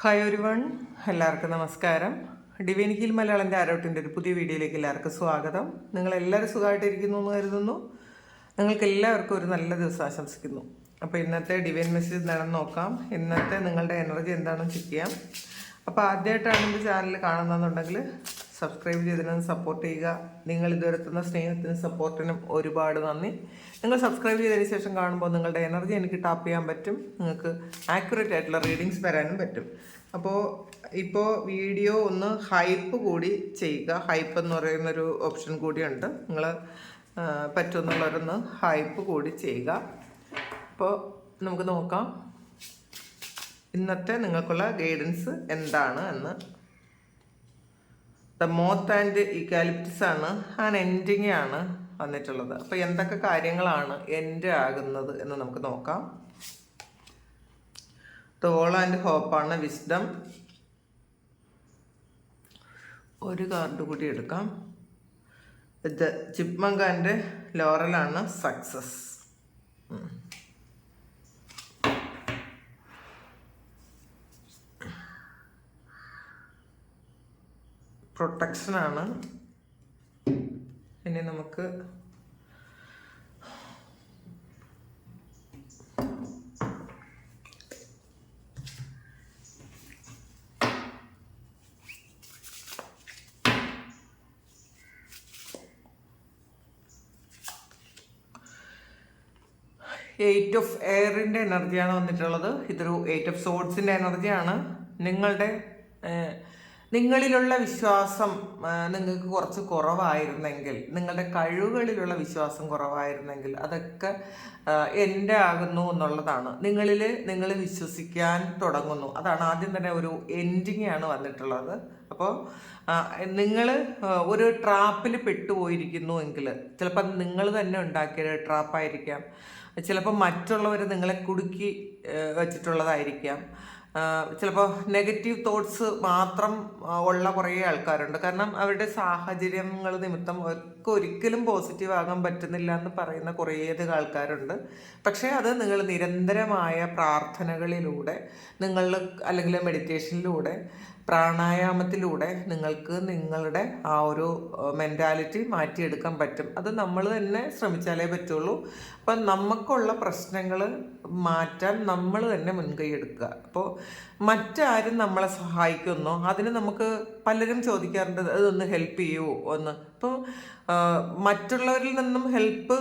Hi ഒരുവൺ, എല്ലാവർക്കും നമസ്കാരം. Divine heal Malayalam ടാരോട്ടിൻ്റെ ഒരു പുതിയ വീഡിയോയിലേക്ക് എല്ലാവർക്കും സ്വാഗതം. നിങ്ങളെല്ലാവരും സുഖമായിട്ടിരിക്കുന്നു എന്ന് കരുതുന്നു. നിങ്ങൾക്ക് എല്ലാവർക്കും ഒരു നല്ല ദിവസം ആശംസിക്കുന്നു. അപ്പോൾ ഇന്നത്തെ ഡിവൈൻ മെസ്സേജ് എന്താണെന്ന് നോക്കാം. ഇന്നത്തെ നിങ്ങളുടെ എനർജി എന്താണെന്ന് ചെക്ക് ചെയ്യാം. അപ്പോൾ ആദ്യമായിട്ടാണ് എൻ്റെ ചാനൽ കാണുന്നതെന്നുണ്ടെങ്കിൽ സബ്സ്ക്രൈബ് ചെയ്തതിനും സപ്പോർട്ട് ചെയ്യുക. നിങ്ങൾ ഇതുവരെ തന്ന സ്നേഹത്തിനും സപ്പോർട്ടിനും ഒരുപാട് നന്ദി. നിങ്ങൾ സബ്സ്ക്രൈബ് ചെയ്തതിന് ശേഷം കാണുമ്പോൾ നിങ്ങളുടെ എനർജി എനിക്ക് ടാപ്പ് ചെയ്യാൻ പറ്റും. നിങ്ങൾക്ക് ആക്യുറേറ്റ് ആയിട്ടുള്ള റീഡിങ്സ് തരാനും പറ്റും. അപ്പോൾ ഇപ്പോൾ വീഡിയോ ഒന്ന് ഹൈപ്പ് കൂടി ചെയ്യുക. ഹൈപ്പ് എന്ന് പറയുന്നൊരു ഓപ്ഷൻ കൂടിയുണ്ട്. നിങ്ങൾ പറ്റുമെന്നുള്ളവരൊന്ന് ഹൈപ്പ് കൂടി ചെയ്യുക. അപ്പോൾ നമുക്ക് നോക്കാം ഇന്നത്തെ നിങ്ങൾക്കുള്ള ഗൈഡൻസ് എന്താണ് എന്ന്. ദ മോത്ത് ആൻഡ് ഇക്കാലിപ്റ്റസ് ആണ്, എൻഡിങ് ആണ് വന്നിട്ടുള്ളത്. അപ്പോൾ എന്തൊക്കെ കാര്യങ്ങളാണ് എൻഡ് ആകുന്നത് എന്ന് നമുക്ക് നോക്കാം. തോൾ ആൻഡ് ഹോപ്പാണ് വിസ്ഡം. ഒരു കാർഡ് കൂടി എടുക്കാം. ഇത് ചിപ്മങ്ക് ആൻഡ് ലോറലാണ് സക്സസ്. പ്രൊട്ടക്ഷനാണ്. ഇനി നമുക്ക് എയ്റ്റ് ഓഫ് എയറിൻ്റെ എനർജിയാണ് വന്നിട്ടുള്ളത്. ഇതൊരു എയ്റ്റ് ഓഫ് സോഡ്സിൻ്റെ എനർജിയാണ്. നിങ്ങളിലുള്ള വിശ്വാസം നിങ്ങൾക്ക് കുറച്ച് കുറവായിരുന്നെങ്കിൽ, നിങ്ങളുടെ കഴിവുകളിലുള്ള വിശ്വാസം കുറവായിരുന്നെങ്കിൽ അതൊക്കെ എൻ്റെ ആകുന്നു എന്നുള്ളതാണ്. നിങ്ങൾ വിശ്വസിക്കാൻ തുടങ്ങുന്നു. അതാണ് ആദ്യം തന്നെ ഒരു എൻഡിങ് ആണ് വന്നിട്ടുള്ളത്. അപ്പോൾ നിങ്ങൾ ഒരു ട്രാപ്പിൽ പെട്ടുപോയിരിക്കുന്നു എങ്കിൽ ചിലപ്പോൾ നിങ്ങൾ തന്നെ ഉണ്ടാക്കിയ ട്രാപ്പായിരിക്കാം. ചിലപ്പോൾ മറ്റുള്ളവർ നിങ്ങളെ കുടുക്കി വച്ചിട്ടുള്ളതായിരിക്കാം. ചിലപ്പോൾ നെഗറ്റീവ് തോട്ട്സ് മാത്രം ഉള്ള കുറേ ആൾക്കാരുണ്ട്. കാരണം അവരുടെ സാഹചര്യങ്ങൾ നിമിത്തം അവർക്ക് ഒരിക്കലും പോസിറ്റീവ് ആകാൻ പറ്റുന്നില്ല എന്ന് പറയുന്ന കുറേയധികം ആൾക്കാരുണ്ട്. പക്ഷേ അത് നിങ്ങൾ നിരന്തരമായ പ്രാർത്ഥനകളിലൂടെ, അല്ലെങ്കിൽ മെഡിറ്റേഷനിലൂടെ, പ്രാണായാമത്തിലൂടെ നിങ്ങൾക്ക് നിങ്ങളുടെ ആ ഒരു മെൻറ്റാലിറ്റി മാറ്റിയെടുക്കാൻ പറ്റും. അത് നമ്മൾ തന്നെ ശ്രമിച്ചാലേ പറ്റുള്ളൂ. അപ്പം നമുക്കുള്ള പ്രശ്നങ്ങൾ മാറ്റാൻ നമ്മൾ തന്നെ മുൻകൈ എടുക്കുക. അപ്പോൾ മറ്റാരും നമ്മളെ സഹായിക്കുമെന്നോ അതിന് നമുക്ക് പലരും ചോദിക്കാറുണ്ട്, അതൊന്ന് ഹെൽപ്പ് ചെയ്യുമോ ഒന്ന്. അപ്പോൾ മറ്റുള്ളവരിൽ നിന്നും ഹെൽപ്പ്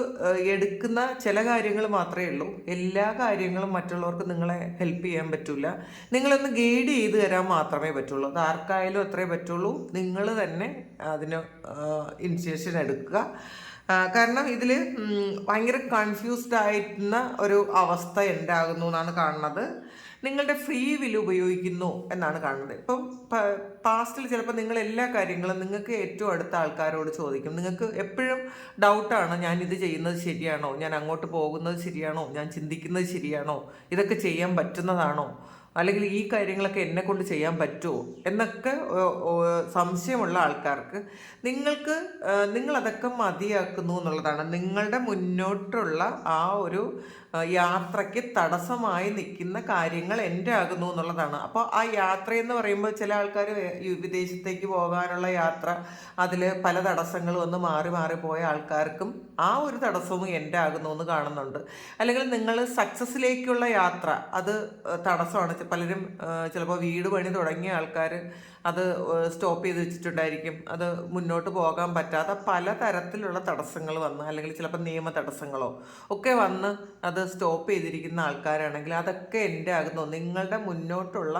എടുക്കുന്ന ചില കാര്യങ്ങൾ മാത്രമേ ഉള്ളൂ. എല്ലാ കാര്യങ്ങളും മറ്റുള്ളവർക്ക് നിങ്ങളെ ഹെൽപ്പ് ചെയ്യാൻ പറ്റില്ല. നിങ്ങളൊന്ന് ഗൈഡ് ചെയ്ത് തരാൻ മാത്രമേ പറ്റുള്ളൂ. അത് ആർക്കായാലും അത്രേ പറ്റുള്ളൂ. നിങ്ങൾ തന്നെ അതിന് ഇനിഷ്യേഷൻ എടുക്കുക. കാരണം ഇതിൽ ഭയങ്കര കൺഫ്യൂസ്ഡ് ആയിരുന്ന ഒരു അവസ്ഥ ഉണ്ടാകുന്നു എന്നാണ് കാണുന്നത്. നിങ്ങളുടെ ഫ്രീ വിൽ ഉപയോഗിക്കുന്നു എന്നാണ് കാണുന്നത്. ഇപ്പം പാസ്റ്റിൽ ചിലപ്പോൾ നിങ്ങൾ എല്ലാ കാര്യങ്ങളും നിങ്ങൾക്ക് ഏറ്റവും അടുത്ത ആൾക്കാരോട് ചോദിക്കും. നിങ്ങൾക്ക് എപ്പോഴും ഡൗട്ടാണ്, ഞാൻ ഇത് ചെയ്യുന്നത് ശരിയാണോ, ഞാൻ അങ്ങോട്ട് പോകുന്നത് ശരിയാണോ, ഞാൻ ചിന്തിക്കുന്നത് ശരിയാണോ, ഇതൊക്കെ ചെയ്യാൻ പറ്റുന്നതാണോ, അല്ലെങ്കിൽ ഈ കാര്യങ്ങളൊക്കെ എന്നെ കൊണ്ട് ചെയ്യാൻ പറ്റുമോ എന്നൊക്കെ സംശയമുള്ള ആൾക്കാർക്ക് നിങ്ങളതൊക്കെ മതിയാക്കുന്നു എന്നുള്ളതാണ്. നിങ്ങളുടെ മുന്നോട്ടുള്ള ആ ഒരു യാത്രയ്ക്ക് തടസ്സമായി നിൽക്കുന്ന കാര്യങ്ങൾ എൻ്റെ ആകുന്നു എന്നുള്ളതാണ്. അപ്പോൾ ആ യാത്രയെന്ന് പറയുമ്പോൾ ചില ആൾക്കാർ വിദേശത്തേക്ക് പോകാനുള്ള യാത്ര, അതിൽ പല തടസ്സങ്ങൾ വന്ന് മാറി മാറി പോയ ആൾക്കാർക്കും ആ ഒരു തടസ്സവും എൻ്റെ ആകുന്നു എന്ന് കാണുന്നുണ്ട്. അല്ലെങ്കിൽ നിങ്ങൾ സക്സസ്സിലേക്കുള്ള യാത്ര അത് തടസ്സമാണ്. പലരും ചിലപ്പോൾ വീട് പണി തുടങ്ങിയ ആൾക്കാർ അത് സ്റ്റോപ്പ് ചെയ്ത് വെച്ചിട്ടുണ്ടായിരിക്കും. അത് മുന്നോട്ട് പോകാൻ പറ്റാത്ത പലതരത്തിലുള്ള തടസ്സങ്ങൾ വന്ന്, അല്ലെങ്കിൽ ചിലപ്പോൾ നിയമ തടസ്സങ്ങളോ ഒക്കെ വന്ന് അത് സ്റ്റോപ്പ് ചെയ്തിരിക്കുന്ന ആൾക്കാരാണെങ്കിൽ അതൊക്കെ എൻ്റെ ആകുന്നു. നിങ്ങളുടെ മുന്നോട്ടുള്ള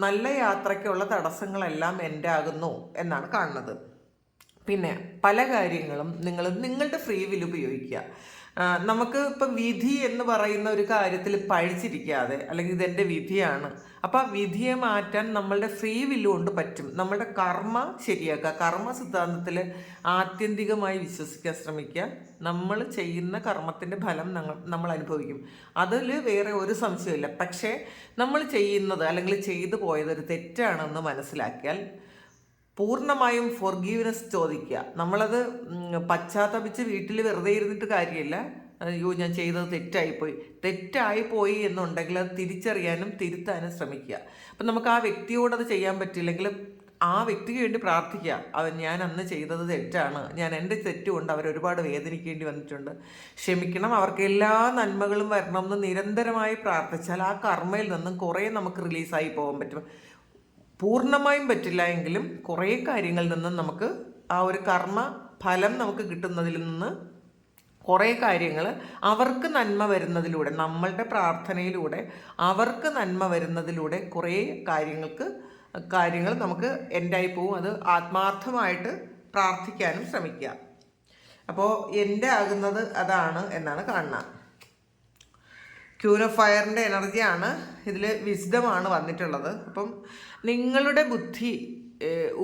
നല്ല യാത്രയ്ക്കുള്ള തടസ്സങ്ങളെല്ലാം എൻ്റെ ആകുന്നു എന്നാണ് കാണുന്നത്. പിന്നെ പല കാര്യങ്ങളും നിങ്ങളുടെ ഫ്രീ വിൽ ഉപയോഗിക്കുക. നമുക്ക് ഇപ്പം വിധി എന്ന് പറയുന്ന ഒരു കാര്യത്തിൽ പഴിച്ചിരിക്കാതെ, അല്ലെങ്കിൽ ഇതെൻ്റെ വിധിയാണ്, അപ്പം ആ വിധിയെ മാറ്റാൻ നമ്മളുടെ ഫ്രീ വില്ല് കൊണ്ട് പറ്റും. നമ്മളുടെ കർമ്മ ശരിയാക്കുക. കർമ്മ സിദ്ധാന്തത്തിൽ ആത്യന്തികമായി വിശ്വസിക്കാൻ ശ്രമിക്കുക. നമ്മൾ ചെയ്യുന്ന കർമ്മത്തിൻ്റെ ഫലം നമ്മൾ അനുഭവിക്കും. അതിൽ വേറെ ഒരു സംശയമില്ല. പക്ഷേ നമ്മൾ ചെയ്യുന്നത് അല്ലെങ്കിൽ ചെയ്തു പോയതൊരു തെറ്റാണെന്ന് മനസ്സിലാക്കിയാൽ പൂർണ്ണമായും ഫോർഗീവ്നെസ് ചോദിക്കുക. നമ്മളത് പശ്ചാത്തപിച്ച് വീട്ടിൽ വെറുതെ ഇരുന്നിട്ട് കാര്യമില്ല. അയ്യോ ഞാൻ ചെയ്തത് തെറ്റായിപ്പോയി എന്നുണ്ടെങ്കിൽ അത് തിരിച്ചറിയാനും തിരുത്താനും ശ്രമിക്കുക. അപ്പം നമുക്ക് ആ വ്യക്തിയോട് അത് ചെയ്യാൻ പറ്റില്ലെങ്കിൽ ആ വ്യക്തിക്ക് വേണ്ടി പ്രാർത്ഥിക്കുക. ഞാൻ അന്ന് ചെയ്തത് തെറ്റാണ്, ഞാൻ എൻ്റെ തെറ്റുകൊണ്ട് അവരൊരുപാട് വേദനിക്കേണ്ടി വന്നിട്ടുണ്ട്, ക്ഷമിക്കണം, അവർക്ക് എല്ലാ നന്മകളും വരണമെന്ന് നിരന്തരമായി പ്രാർത്ഥിച്ചാൽ ആ കർമ്മയിൽ നിന്നും കുറേ നമുക്ക് റിലീസായി പോകാൻ പറ്റും. പൂർണ്ണമായും പറ്റില്ല എങ്കിലും കുറേ കാര്യങ്ങളിൽ നിന്നും നമുക്ക് ആ ഒരു കർമ്മ ഫലം നമുക്ക് കിട്ടുന്നതിൽ നിന്ന് കുറേ കാര്യങ്ങൾ അവർക്ക് നന്മ വരുന്നതിലൂടെ, നമ്മളുടെ പ്രാർത്ഥനയിലൂടെ അവർക്ക് നന്മ വരുന്നതിലൂടെ കുറേ കാര്യങ്ങൾ നമുക്ക് എൻഡായി പോവും. അത് ആത്മാർത്ഥമായിട്ട് പ്രാർത്ഥിക്കാനും ശ്രമിക്കുക. അപ്പോൾ എൻ്റെ ആകുന്നത് അതാണ് എന്നാണ് കാണുന്നത്. ക്യൂൻ ഓഫ് ഫയറിൻ്റെ എനർജിയാണ് ഇതിൽ, വിസ്ഡമാണ് വന്നിട്ടുള്ളത്. അപ്പം നിങ്ങളുടെ ബുദ്ധി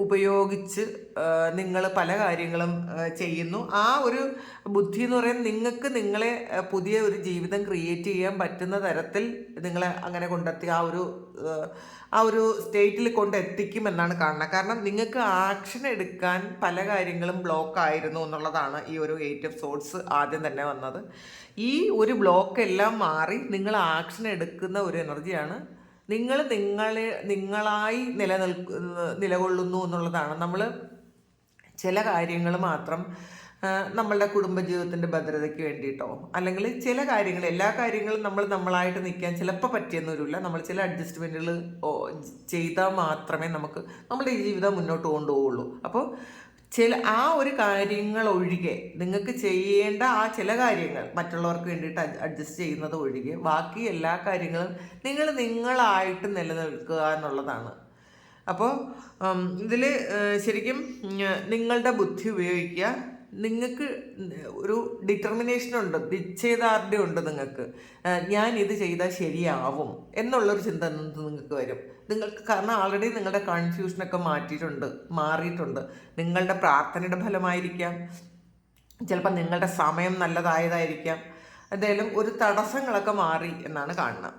ഉപയോഗിച്ച് നിങ്ങൾ പല കാര്യങ്ങളും ചെയ്യുന്നു. ആ ഒരു ബുദ്ധി എന്ന് പറയുന്നത് നിങ്ങൾക്ക് നിങ്ങളെ പുതിയ ഒരു ജീവിതം ക്രിയേറ്റ് ചെയ്യാൻ പറ്റുന്ന തരത്തിൽ നിങ്ങളെ അങ്ങനെ കൊണ്ടെത്തി ആ ഒരു സ്റ്റേറ്റിൽ കൊണ്ടെത്തിക്കുമെന്നാണ് കാണുന്നത്. കാരണം നിങ്ങൾക്ക് ആക്ഷൻ എടുക്കാൻ പല കാര്യങ്ങളും ബ്ലോക്ക് ആയിരുന്നു എന്നുള്ളതാണ് ഈ ഒരു 8 ഓഫ് സോർഡ്സ് ആദ്യം തന്നെ വന്നത്. ഈ ഒരു ബ്ലോക്ക് എല്ലാം മാറി നിങ്ങൾ ആക്ഷൻ എടുക്കുന്ന ഒരു എനർജിയാണ്. നിങ്ങളായി നിലകൊള്ളുന്നു എന്നുള്ളതാണ്. നമ്മൾ ചില കാര്യങ്ങൾ മാത്രം നമ്മളുടെ കുടുംബജീവിതത്തിൻ്റെ ഭദ്രതയ്ക്ക് വേണ്ടിയിട്ടോ, അല്ലെങ്കിൽ ചില കാര്യങ്ങൾ, എല്ലാ കാര്യങ്ങളും നമ്മളായിട്ട് നിൽക്കാൻ ചിലപ്പോൾ പറ്റിയെന്ന് വരില്ല. നമ്മൾ ചില അഡ്ജസ്റ്റ്മെൻറ്റുകൾ ചെയ്താൽ മാത്രമേ നമുക്ക് നമ്മുടെ ഈ ജീവിതം മുന്നോട്ട് കൊണ്ടുപോകുള്ളൂ. അപ്പോൾ ആ ഒരു കാര്യങ്ങൾ ഒഴികെ നിങ്ങൾക്ക് ചെയ്യേണ്ട ആ ചില കാര്യങ്ങൾ മറ്റുള്ളവർക്ക് വേണ്ടിയിട്ട് അഡ്ജസ്റ്റ് ചെയ്യുന്നത് ഒഴികെ ബാക്കി എല്ലാ കാര്യങ്ങളും നിങ്ങളായിട്ട് നിലനിൽക്കുക എന്നുള്ളതാണ്. അപ്പോൾ ഇതിൽ ശരിക്കും നിങ്ങളുടെ ബുദ്ധി ഉപയോഗിക്കുക. നിങ്ങൾക്ക് ഒരു ഡിറ്റർമിനേഷൻ ഉണ്ട്, നിശ്ചയദാർഢ്യം ഉണ്ട് നിങ്ങൾക്ക്. ഞാൻ ഇത് ചെയ്താൽ ശരിയാവും എന്നുള്ളൊരു ചിന്ത നിങ്ങൾക്ക് വരും. കാരണം ആൾറെഡി നിങ്ങളുടെ കൺഫ്യൂഷനൊക്കെ മാറിയിട്ടുണ്ട്. നിങ്ങളുടെ പ്രാർത്ഥനയുടെ ഫലമായിരിക്കാം, ചിലപ്പോൾ നിങ്ങളുടെ സമയം നല്ലതായതായിരിക്കാം, എന്തായാലും ഒരു തടസ്സങ്ങളൊക്കെ മാറി എന്നാണ് കാണുന്നത്.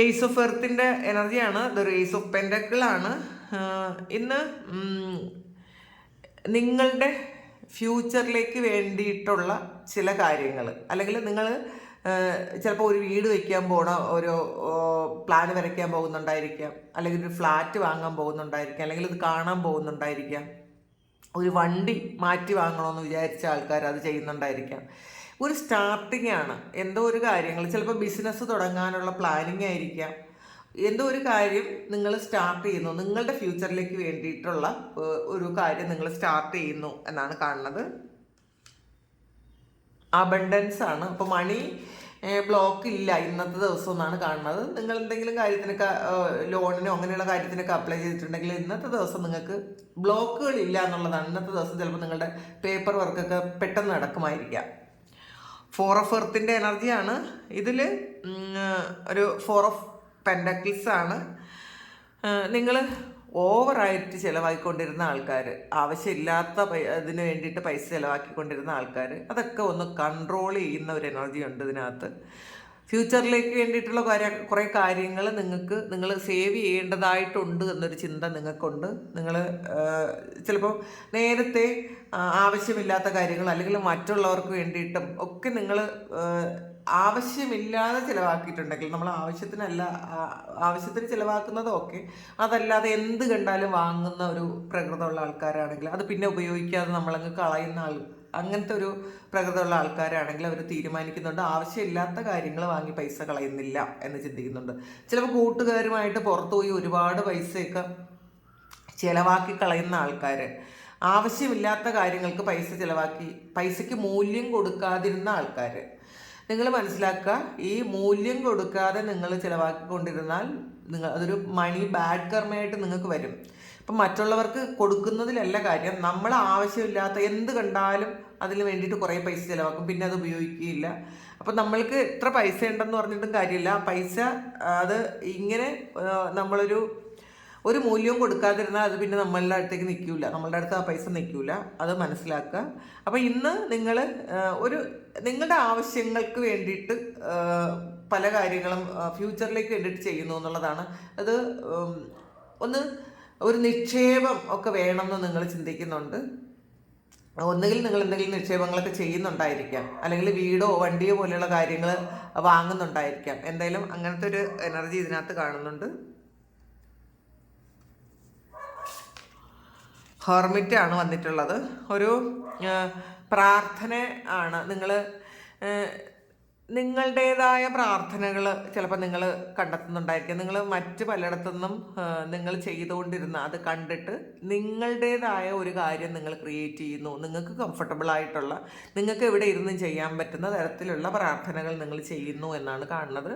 ഏസ് ഓഫ് എർത്തിൻ്റെ എനർജിയാണ്, ഇതൊരു ഏസ് ഓഫ് പെൻഡക്കിളാണ്. ഇന്ന് നിങ്ങളുടെ ഫ്യൂച്ചറിലേക്ക് വേണ്ടിയിട്ടുള്ള ചില കാര്യങ്ങൾ, അല്ലെങ്കിൽ നിങ്ങൾ ചിലപ്പോൾ ഒരു വീട് വയ്ക്കാൻ പോകണ ഒരു പ്ലാൻ വരയ്ക്കാൻ പോകുന്നുണ്ടായിരിക്കാം, അല്ലെങ്കിൽ ഒരു ഫ്ലാറ്റ് വാങ്ങാൻ പോകുന്നുണ്ടായിരിക്കാം, അല്ലെങ്കിൽ ഇത് കാണാൻ പോകുന്നുണ്ടായിരിക്കാം, ഒരു വണ്ടി മാറ്റി വാങ്ങണമെന്ന് വിചാരിച്ച ആൾക്കാർ അത് ചെയ്യുന്നുണ്ടായിരിക്കാം. ഒരു സ്റ്റാർട്ടിംഗ് ആണ് എന്തോ ഒരു കാര്യങ്ങൾ, ചിലപ്പോൾ ബിസിനസ് തുടങ്ങാനുള്ള പ്ലാനിങ് ആയിരിക്കാം. എന്തോ ഒരു കാര്യം നിങ്ങൾ സ്റ്റാർട്ട് ചെയ്യുന്നു, നിങ്ങളുടെ ഫ്യൂച്ചറിലേക്ക് വേണ്ടിയിട്ടുള്ള ഒരു കാര്യം നിങ്ങൾ സ്റ്റാർട്ട് ചെയ്യുന്നു എന്നാണ് കാണുന്നത്. അബണ്ടൻസ് ആണ്. അപ്പോൾ മണി ബ്ലോക്ക് ഇല്ല ഇന്നത്തെ ദിവസം എന്നാണ് കാണുന്നത്. നിങ്ങൾ എന്തെങ്കിലും കാര്യത്തിനൊക്കെ ലോണിനോ അങ്ങനെയുള്ള കാര്യത്തിനൊക്കെ അപ്ലൈ ചെയ്തിട്ടുണ്ടെങ്കിൽ ഇന്നത്തെ ദിവസം നിങ്ങൾക്ക് ബ്ലോക്കുകൾ ഇല്ല എന്നുള്ളതാണ്. ഇന്നത്തെ ദിവസം ചിലപ്പോൾ നിങ്ങളുടെ പേപ്പർ വർക്കൊക്കെ പെട്ടെന്ന് നടക്കുമായിരിക്കാം. 4 ഓഫ് എർത്തിൻ്റെ എനർജിയാണ്. ഇതിൽ ഒരു 4 ഓഫ് പെൻഡക്കിൾസ് ആണ്. നിങ്ങൾ ഓവറായിട്ട് ചിലവാക്കിക്കൊണ്ടിരുന്ന ആൾക്കാർ, ആവശ്യമില്ലാത്ത ഇതിന് വേണ്ടിയിട്ട് പൈസ ചിലവാക്കിക്കൊണ്ടിരുന്ന ആൾക്കാർ, അതൊക്കെ ഒന്ന് കൺട്രോൾ ചെയ്യുന്ന ഒരു എനർജി ഉണ്ട് ഇതിനകത്ത്. ഫ്യൂച്ചറിലേക്ക് വേണ്ടിയിട്ടുള്ള കുറേ കാര്യങ്ങൾ നിങ്ങൾ സേവ് ചെയ്യേണ്ടതായിട്ടുണ്ട് എന്നൊരു ചിന്ത നിങ്ങൾക്കുണ്ട്. നിങ്ങൾ ചിലപ്പോൾ നേരത്തെ ആവശ്യമില്ലാത്ത കാര്യങ്ങൾ, അല്ലെങ്കിൽ മറ്റുള്ളവർക്ക് വേണ്ടിയിട്ടും ഒക്കെ നിങ്ങൾ ആവശ്യമില്ലാതെ ചിലവാക്കിയിട്ടുണ്ടെങ്കിൽ, നമ്മൾ ആവശ്യത്തിന് ചിലവാക്കുന്നതൊക്കെ, അതല്ലാതെ എന്ത് കണ്ടാലും വാങ്ങുന്ന ഒരു പ്രകൃതമുള്ള ആൾക്കാരാണെങ്കിൽ, അത് പിന്നെ ഉപയോഗിക്കാതെ നമ്മളങ്ങ് കളയുന്ന അങ്ങനത്തെ ഒരു പ്രകൃതമുള്ള ആൾക്കാരാണെങ്കിൽ അവർ തീരുമാനിക്കുന്നുണ്ട് ആവശ്യമില്ലാത്ത കാര്യങ്ങൾ വാങ്ങി പൈസ കളയുന്നില്ല എന്ന് ചിന്തിക്കുന്നുണ്ട്. ചിലപ്പോൾ കൂട്ടുകാരുമായിട്ട് പുറത്തുപോയി ഒരുപാട് പൈസയൊക്കെ ചിലവാക്കി കളയുന്ന ആൾക്കാർ, ആവശ്യമില്ലാത്ത കാര്യങ്ങൾക്ക് പൈസ ചിലവാക്കി പൈസയ്ക്ക് മൂല്യം കൊടുക്കാതിരുന്ന ആൾക്കാർ, നിങ്ങൾ മനസ്സിലാക്കുക, ഈ മൂല്യം കൊടുക്കാതെ നിങ്ങൾ ചിലവാക്കിക്കൊണ്ടിരുന്നാൽ അതൊരു മണി ബാഡ് കർമ്മയായിട്ട് നിങ്ങൾക്ക് വരും. ഇപ്പം മറ്റുള്ളവർക്ക് കൊടുക്കുന്നതിലല്ല കാര്യം, നമ്മൾ ആവശ്യമില്ലാത്ത എന്ത് കണ്ടാലും അതിന് വേണ്ടിയിട്ട് കുറേ പൈസ ചിലവാക്കും, പിന്നെ അത് ഉപയോഗിക്കുകയില്ല. അപ്പം നമ്മൾക്ക് എത്ര പൈസ ഉണ്ടെന്ന് പറഞ്ഞിട്ടും കാര്യമില്ല. പൈസ അത് ഇങ്ങനെ ഒരു മൂല്യവും കൊടുക്കാതിരുന്നാൽ അത് പിന്നെ നമ്മളുടെ അടുത്തേക്ക് നിൽക്കില്ല, നമ്മളുടെ അടുത്ത് ആ പൈസ നിൽക്കില്ല. അത് മനസ്സിലാക്കുക. അപ്പോൾ ഇന്ന് നിങ്ങൾ നിങ്ങളുടെ ആവശ്യങ്ങൾക്ക് വേണ്ടിയിട്ട് പല കാര്യങ്ങളും ഫ്യൂച്ചറിലേക്ക് വേണ്ടിയിട്ട് ചെയ്യുന്നു എന്നുള്ളതാണ്. അത് ഒന്ന് ഒരു നിക്ഷേപം ഒക്കെ വേണമെന്ന് നിങ്ങൾ ചിന്തിക്കുന്നുണ്ട്. ഒന്നുകിൽ നിങ്ങൾ എന്തെങ്കിലും നിക്ഷേപങ്ങളൊക്കെ ചെയ്യുന്നുണ്ടായിരിക്കാം, അല്ലെങ്കിൽ വീടോ വണ്ടിയോ പോലെയുള്ള കാര്യങ്ങൾ വാങ്ങുന്നുണ്ടായിരിക്കാം. എന്തായാലും അങ്ങനത്തെ ഒരു എനർജി ഇതിനകത്ത് കാണുന്നുണ്ട്. ഹെർമിറ്റാണ് വന്നിട്ടുള്ളത്. ഒരു പ്രാർത്ഥന ആണ്. നിങ്ങളുടേതായ പ്രാർത്ഥനകൾ ചിലപ്പോൾ നിങ്ങൾ കണ്ടെത്തുന്നുണ്ടായിരിക്കും. നിങ്ങൾ മറ്റ് പലയിടത്തുനിന്നും നിങ്ങൾ ചെയ്തുകൊണ്ടിരുന്ന അത് കണ്ടിട്ട് നിങ്ങളുടേതായ ഒരു കാര്യം നിങ്ങൾ ക്രിയേറ്റ് ചെയ്യുന്നു. നിങ്ങൾക്ക് കംഫർട്ടബിൾ ആയിട്ടുള്ള, നിങ്ങൾക്ക് എവിടെ ഇരുന്നും ചെയ്യാൻ പറ്റുന്ന തരത്തിലുള്ള പ്രാർത്ഥനകൾ നിങ്ങൾ ചെയ്യുന്നു എന്നാണ് കാണുന്നത്.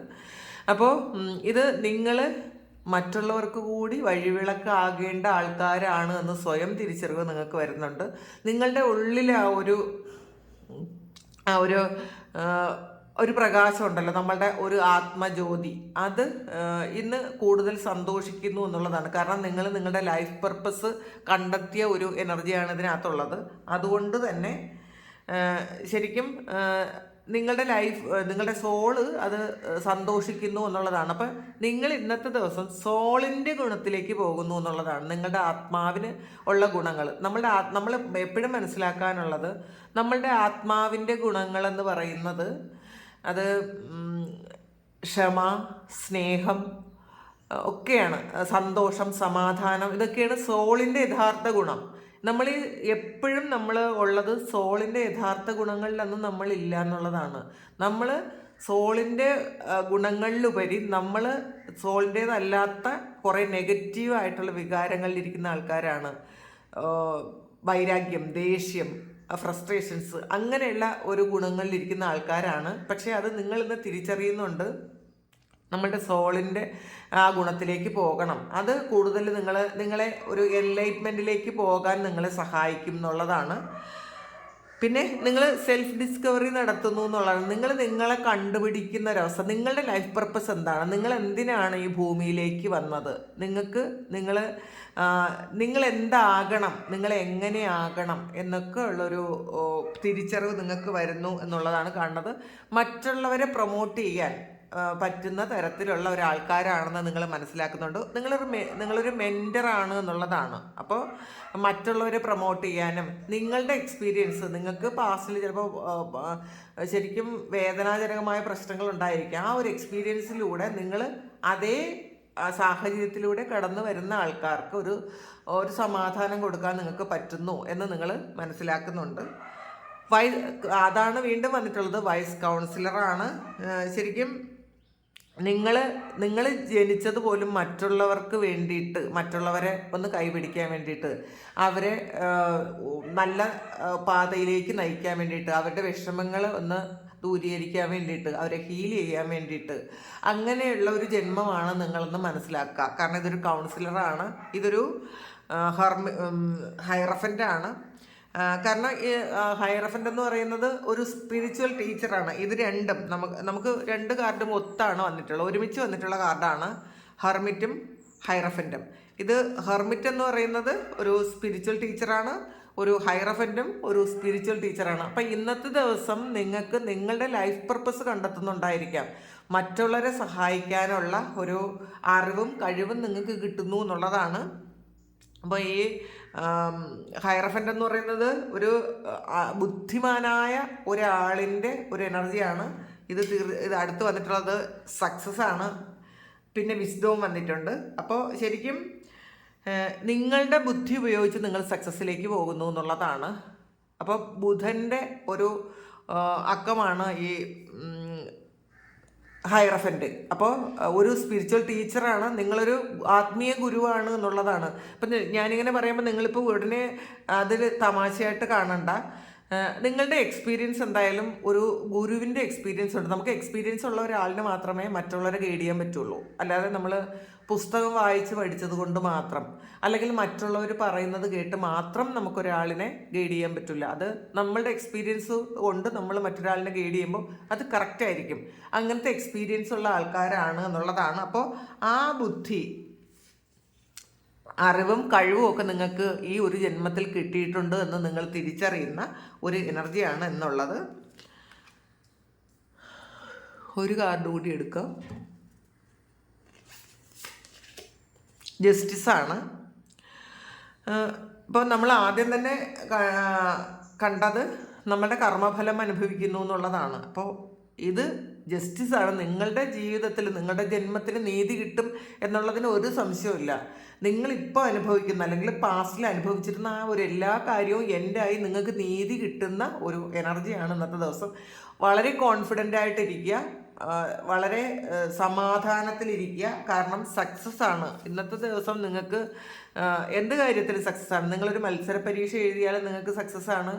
അപ്പോൾ ഇത് നിങ്ങൾ മറ്റുള്ളവർക്ക് കൂടി വഴിവിളക്കാകേണ്ട ആൾക്കാരാണ് എന്ന് സ്വയം തിരിച്ചറിവ് നിങ്ങൾക്ക് വരുന്നുണ്ട്. നിങ്ങളുടെ ഉള്ളിൽ ഒരു പ്രകാശം ഉണ്ടല്ലോ, നമ്മളുടെ ഒരു ആത്മജ്യോതി, അത് ഇന്ന് കൂടുതൽ സന്തോഷിക്കുന്നു എന്നുള്ളതാണ്. കാരണം നിങ്ങൾ നിങ്ങളുടെ ലൈഫ് പർപ്പസ് കണ്ടെത്തിയ ഒരു എനർജിയാണ് ഇതിനകത്തുള്ളത്. അതുകൊണ്ട് തന്നെ ശരിക്കും നിങ്ങളുടെ സോള് അത് സന്തോഷിക്കുന്നു എന്നുള്ളതാണ്. അപ്പം നിങ്ങൾ ഇന്നത്തെ ദിവസം സോളിൻ്റെ ഗുണത്തിലേക്ക് പോകുന്നു എന്നുള്ളതാണ്. നിങ്ങളുടെ ആത്മാവിന് ഉള്ള ഗുണങ്ങൾ നമ്മൾ എപ്പോഴും മനസ്സിലാക്കാനുള്ളത്, നമ്മളുടെ ആത്മാവിൻ്റെ ഗുണങ്ങളെന്ന് പറയുന്നത് അത് ക്ഷമ, സ്നേഹം ഒക്കെയാണ്. സന്തോഷം, സമാധാനം, ഇതൊക്കെയാണ് സോളിൻ്റെ യഥാർത്ഥ ഗുണം. നമ്മൾ എപ്പോഴും നമ്മൾ ഉള്ളത് സോളിൻ്റെ യഥാർത്ഥ ഗുണങ്ങളിലൊന്നും നമ്മളില്ല എന്നുള്ളതാണ്. നമ്മൾ സോളിൻ്റെ ഗുണങ്ങളിലുപരി നമ്മൾ സോളിൻ്റേതല്ലാത്ത കുറേ നെഗറ്റീവായിട്ടുള്ള വികാരങ്ങളിലിരിക്കുന്ന ആൾക്കാരാണ്. വൈരാഗ്യം, ദേഷ്യം, ഫ്രസ്ട്രേഷൻസ്, അങ്ങനെയുള്ള ഒരു ഗുണങ്ങളിലിരിക്കുന്ന ആൾക്കാരാണ്. പക്ഷേ അത് നിങ്ങളിന്ന് തിരിച്ചറിയുന്നുണ്ട്. നമ്മളുടെ സോളിൻ്റെ ആ ഗുണത്തിലേക്ക് പോകണം. അത് കൂടുതൽ നിങ്ങളെ ഒരു എൻലൈറ്റ്മെൻറ്റിലേക്ക് പോകാൻ നിങ്ങളെ സഹായിക്കും എന്നുള്ളതാണ്. പിന്നെ നിങ്ങൾ സെൽഫ് ഡിസ്കവറി നടത്തുന്നു എന്നുള്ളതാണ്. നിങ്ങളെ കണ്ടുപിടിക്കുന്ന ഒരവസ്ഥ. നിങ്ങളുടെ ലൈഫ് പർപ്പസ് എന്താണ്? നിങ്ങൾ എന്തിനാണ് ഈ ഭൂമിയിലേക്ക് വന്നത്? നിങ്ങൾ എന്താകണം, നിങ്ങൾ എങ്ങനെയാകണം എന്നൊക്കെ ഉള്ളൊരു തിരിച്ചറിവ് നിങ്ങൾക്ക് വരുന്നു എന്നുള്ളതാണ് കാണുന്നത്. മറ്റുള്ളവരെ പ്രൊമോട്ട് ചെയ്യാൻ പറ്റുന്ന തരത്തിലുള്ള ഒരാൾക്കാരാണെന്ന് നിങ്ങൾ മനസ്സിലാക്കുന്നുണ്ട്. നിങ്ങളൊരു മെൻറ്ററാണ് എന്നുള്ളതാണ്. അപ്പോൾ മറ്റുള്ളവരെ പ്രൊമോട്ട് ചെയ്യാനും നിങ്ങളുടെ എക്സ്പീരിയൻസ്, നിങ്ങൾക്ക് പാസ്റ്റിൽ ചിലപ്പോൾ ശരിക്കും വേദനാജനകമായ പ്രശ്നങ്ങൾ ഉണ്ടായിരിക്കാം. ആ ഒരു എക്സ്പീരിയൻസിലൂടെ നിങ്ങൾ അതേ സാഹചര്യത്തിലൂടെ കടന്നു വരുന്ന ആൾക്കാർക്ക് ഒരു സമാധാനം കൊടുക്കാൻ നിങ്ങൾക്ക് പറ്റുന്നു എന്ന് നിങ്ങൾ മനസ്സിലാക്കുന്നുണ്ട്. അതാണ് വീണ്ടും വന്നിട്ടുള്ളത്. വൈസ് കൗൺസിലറാണ്. ശരിക്കും നിങ്ങൾ ജനിച്ചത് പോലും മറ്റുള്ളവർക്ക് വേണ്ടിയിട്ട്, മറ്റുള്ളവരെ ഒന്ന് കൈപിടിക്കാൻ വേണ്ടിയിട്ട്, അവരെ നല്ല പാതയിലേക്ക് നയിക്കാൻ വേണ്ടിയിട്ട്, അവരുടെ വിഷമങ്ങൾ ഒന്ന് ദൂരീകരിക്കാൻ വേണ്ടിയിട്ട്, അവരെ ഹീൽ ചെയ്യാൻ വേണ്ടിയിട്ട്, അങ്ങനെയുള്ള ഒരു ജന്മമാണ് നിങ്ങളെന്ന് മനസ്സിലാക്കുക. കാരണം ഇതൊരു കൗൺസിലറാണ്, ഇതൊരു ഹൈറഫൻ്റാണ്. കാരണം ഈ ഹൈറഫൻ്റ് എന്ന് പറയുന്നത് ഒരു സ്പിരിച്വൽ ടീച്ചറാണ്. ഇത് രണ്ടും നമുക്ക് രണ്ട് കാർഡും ഒത്താണ് വന്നിട്ടുള്ളത്, ഒരുമിച്ച് വന്നിട്ടുള്ള കാർഡാണ് ഹെർമിറ്റും ഹൈറഫൻ്റും. ഇത് ഹെർമിറ്റ് എന്ന് പറയുന്നത് ഒരു സ്പിരിച്വൽ ടീച്ചറാണ്, ഒരു ഹൈറഫൻ്റും ഒരു സ്പിരിച്വൽ ടീച്ചറാണ്. അപ്പം ഇന്നത്തെ ദിവസം നിങ്ങൾക്ക് നിങ്ങളുടെ ലൈഫ് പർപ്പസ് കണ്ടെത്തുന്നുണ്ടായിരിക്കാം. മറ്റുള്ളവരെ സഹായിക്കാനുള്ള ഒരു അറിവും കഴിവും നിങ്ങൾക്ക് കിട്ടുന്നു എന്നുള്ളതാണ്. അപ്പോൾ ഈ ഹൈറഫൻ്റ് എന്ന് പറയുന്നത് ഒരു ബുദ്ധിമാനായ ഒരാളിൻ്റെ ഒരു എനർജിയാണ്. ഇത് അടുത്ത് വന്നിട്ടുള്ളത് സക്സസ് ആണ്. പിന്നെ വിസ്ഡവും വന്നിട്ടുണ്ട്. അപ്പോൾ ശരിക്കും നിങ്ങളുടെ ബുദ്ധി ഉപയോഗിച്ച് നിങ്ങൾ സക്സസ്സിലേക്ക് പോകുന്നു എന്നുള്ളതാണ്. അപ്പോൾ ബുധൻ്റെ ഒരു അക്കമാണ് ഈ ഹൈറഫൻ്റ്. അപ്പോൾ ഒരു സ്പിരിച്വൽ ടീച്ചറാണ്, നിങ്ങളൊരു ആത്മീയ ഗുരുവാണ് എന്നുള്ളതാണ്. അപ്പം ഞാനിങ്ങനെ പറയുമ്പോൾ നിങ്ങളിപ്പോൾ ഉടനെ അതിൽ തമാശയായിട്ട് കാണണ്ട. നിങ്ങളുടെ എക്സ്പീരിയൻസ് എന്തായാലും ഒരു ഗുരുവിൻ്റെ എക്സ്പീരിയൻസ് ഉണ്ട്. നമുക്ക് എക്സ്പീരിയൻസ് ഉള്ള ഒരാളിന് മാത്രമേ മറ്റുള്ളവരെ ഗൈഡ് ചെയ്യാൻ പറ്റുള്ളൂ. അല്ലാതെ നമ്മൾ പുസ്തകം വായിച്ച് പഠിച്ചത് കൊണ്ട് മാത്രം, അല്ലെങ്കിൽ മറ്റുള്ളവർ പറയുന്നത് കേട്ട് മാത്രം നമുക്കൊരാളിനെ ഗൈഡ് ചെയ്യാൻ പറ്റില്ല. അത് നമ്മളുടെ എക്സ്പീരിയൻസ് കൊണ്ട് നമ്മൾ മറ്റൊരാളിനെ ഗൈഡ് ചെയ്യുമ്പോൾ അത് കറക്റ്റ് ആയിരിക്കും. അങ്ങനത്തെ എക്സ്പീരിയൻസ് ഉള്ള ആൾക്കാരാണ് എന്നുള്ളതാണ്. അപ്പോൾ ആ ബുദ്ധി, അറിവും കഴിവും ഒക്കെ നിങ്ങൾക്ക് ഈ ഒരു ജന്മത്തിൽ കിട്ടിയിട്ടുണ്ട് എന്ന് നിങ്ങൾ തിരിച്ചറിയുന്ന ഒരു എനർജിയാണ് എന്നുള്ളത്. ഒരു കാർഡ് കൂടി എടുക്കാം. ജസ്റ്റിസാണ്. ഇപ്പോൾ നമ്മൾ ആദ്യം തന്നെ കണ്ടത് നമ്മുടെ കർമ്മഫലം അനുഭവിക്കുന്നു എന്നുള്ളതാണ്. അപ്പോൾ ഇത് ജസ്റ്റിസാണ്. നിങ്ങളുടെ ജീവിതത്തിൽ നിങ്ങളുടെ ജന്മത്തിന് നീതി കിട്ടും എന്നുള്ളതിന് ഒരു സംശയമില്ല. നിങ്ങളിപ്പോൾ അനുഭവിക്കുന്ന അല്ലെങ്കിൽ പാസ്റ്റിൽ അനുഭവിച്ചിരുന്ന ആ ഒരു എല്ലാ കാര്യവും എൻ്റായി നിങ്ങൾക്ക് നീതി കിട്ടുന്ന ഒരു എനർജിയാണ് ഇന്നത്തെ ദിവസം. വളരെ കോൺഫിഡൻ്റ് ആയിട്ടിരിക്കുക, വളരെ സമാധാനത്തിലിരിക്കുക. കാരണം സക്സസ് ആണ് ഇന്നത്തെ ദിവസം. നിങ്ങൾക്ക് എന്ത് കാര്യത്തിലും സക്സസ് ആണ്. നിങ്ങളൊരു മത്സര പരീക്ഷ എഴുതിയാലും നിങ്ങൾക്ക് സക്സസ് ആണ്.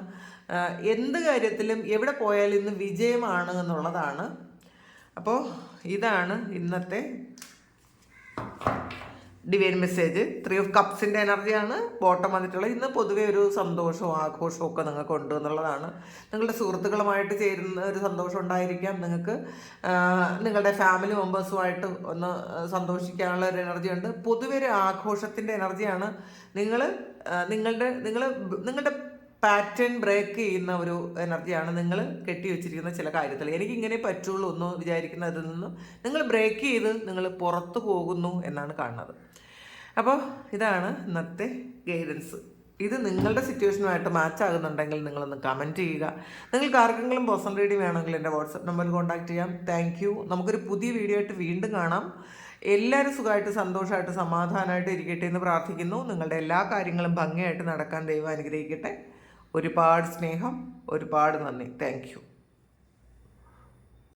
എന്ത് കാര്യത്തിലും എവിടെ പോയാലും ഇന്ന് വിജയമാണ് എന്നുള്ളതാണ്. അപ്പോൾ ഇതാണ് ഇന്നത്തെ ഡിവൈൻ മെസ്സേജ്. 3 ഓഫ് കപ്സിൻ്റെ എനർജിയാണ് ബോട്ടം വന്നിട്ടുള്ളത്. ഇന്ന് പൊതുവേ ഒരു സന്തോഷവും ആഘോഷവും ഒക്കെ നിങ്ങൾക്ക് ഉണ്ട് എന്നുള്ളതാണ്. നിങ്ങളുടെ സുഹൃത്തുക്കളുമായിട്ട് ചേരുന്ന ഒരു സന്തോഷം ഉണ്ടായിരിക്കാം. നിങ്ങൾക്ക് നിങ്ങളുടെ ഫാമിലി മെമ്പേഴ്സുമായിട്ട് ഒന്ന് സന്തോഷിക്കാനുള്ള ഒരു എനർജി ഉണ്ട്. പൊതുവെ ഒരു ആഘോഷത്തിൻ്റെ എനർജിയാണ്. നിങ്ങളുടെ പാറ്റേൺ ബ്രേക്ക് ചെയ്യുന്ന ഒരു എനർജിയാണ് നിങ്ങൾ കെട്ടിവെച്ചിരിക്കുന്ന ചില കാര്യത്തിൽ. എനിക്കിങ്ങനെ പറ്റുള്ളൂ എന്ന് വിചാരിക്കുന്നതിൽ നിന്നും നിങ്ങൾ ബ്രേക്ക് ചെയ്ത് നിങ്ങൾ പുറത്തു പോകുന്നു എന്നാണ് കാണുന്നത്. അപ്പോൾ ഇതാണ് ഇന്നത്തെ ഗൈഡൻസ്. ഇത് നിങ്ങളുടെ സിറ്റുവേഷനുമായിട്ട് മാച്ച് ആകുന്നുണ്ടെങ്കിൽ നിങ്ങളൊന്ന് കമൻറ്റ് ചെയ്യുക. നിങ്ങൾക്ക് ആർക്കെങ്കിലും പേഴ്സണൽ റീഡിംഗ് വേണമെങ്കിൽ എൻ്റെ വാട്സപ്പ് നമ്പറിൽ കോൺടാക്ട് ചെയ്യാം. Thank you. നമുക്കൊരു പുതിയ വീഡിയോ ആയിട്ട് വീണ്ടും കാണാം. എല്ലാവരും സുഖമായിട്ട് സന്തോഷമായിട്ട് സമാധാനമായിട്ട് ഇരിക്കട്ടെ എന്ന് പ്രാർത്ഥിക്കുന്നു. നിങ്ങളുടെ എല്ലാ കാര്യങ്ങളും ഭംഗിയായിട്ട് നടക്കാൻ ദൈവം അനുഗ്രഹിക്കട്ടെ. ഒരുപാട് സ്നേഹം, ഒരുപാട് നന്ദി. Thank you.